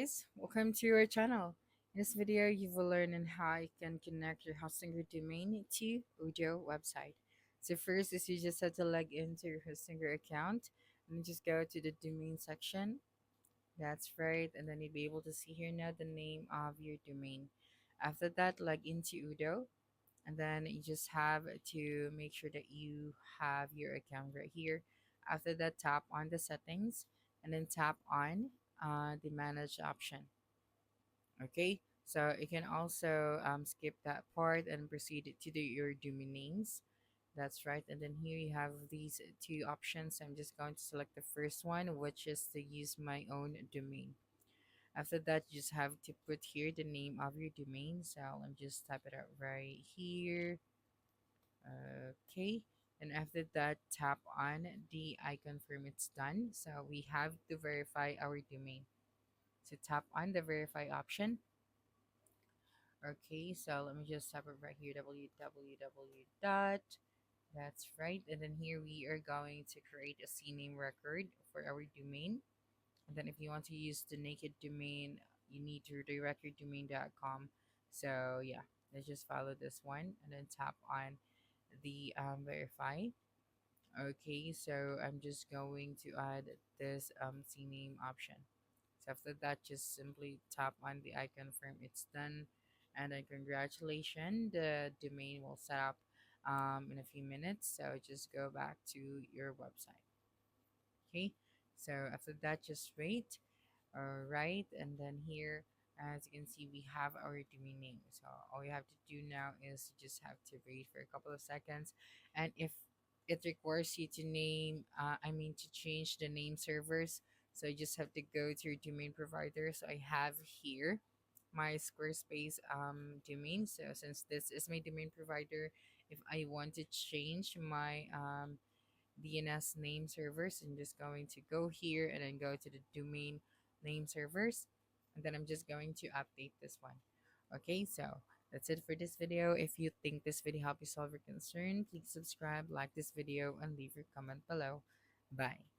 Guys, welcome to our channel. In this video, you will learn on how you can connect your Hostinger domain to Odoo website. So first is you just have to log into your Hostinger account and then just go to the domain section. That's right, and then you'll be able to see here now the name of your domain. After that, log into Odoo, and then you just have to make sure that you have your account right here. After that, tap on the settings and then tap on the manage option. Okay, so you can also skip that part and proceed to your domain names. That's right, and then here you have these two options. I'm just going to select the first one, which is to use my own domain. After that, you just have to put here the name of your domain. So let me just type it out right here. Okay, and after that, tap on the I confirm it's done. So we have to verify our domain. So tap on the verify option. Okay, so let me just type it right here, www dot. That's right, and then here we are going to create a CNAME record for our domain. And then if you want to use the naked domain, you need to redirect your domain.com. So yeah, let's just follow this one and then tap on the verify. Okay, so I'm just going to add this CNAME option. So after that, just simply tap on the I confirm it's done, and then congratulations, the domain will set up in a few minutes. So just go back to your website. Okay, so after that, just wait. All right, and then here, as you can see, we have our domain name. So all you have to do now is you just have to wait for a couple of seconds, and if it requires you to to change the name servers, so you just have to go to your domain provider. So I have here my Squarespace domain. So since this is my domain provider, if I want to change my DNS name servers, I'm just going to go here and then go to the domain name servers, and then I'm just going to update this one. Okay, so that's it for this video. If you think this video helped you solve your concern, please subscribe, like this video, and leave your comment below. Bye.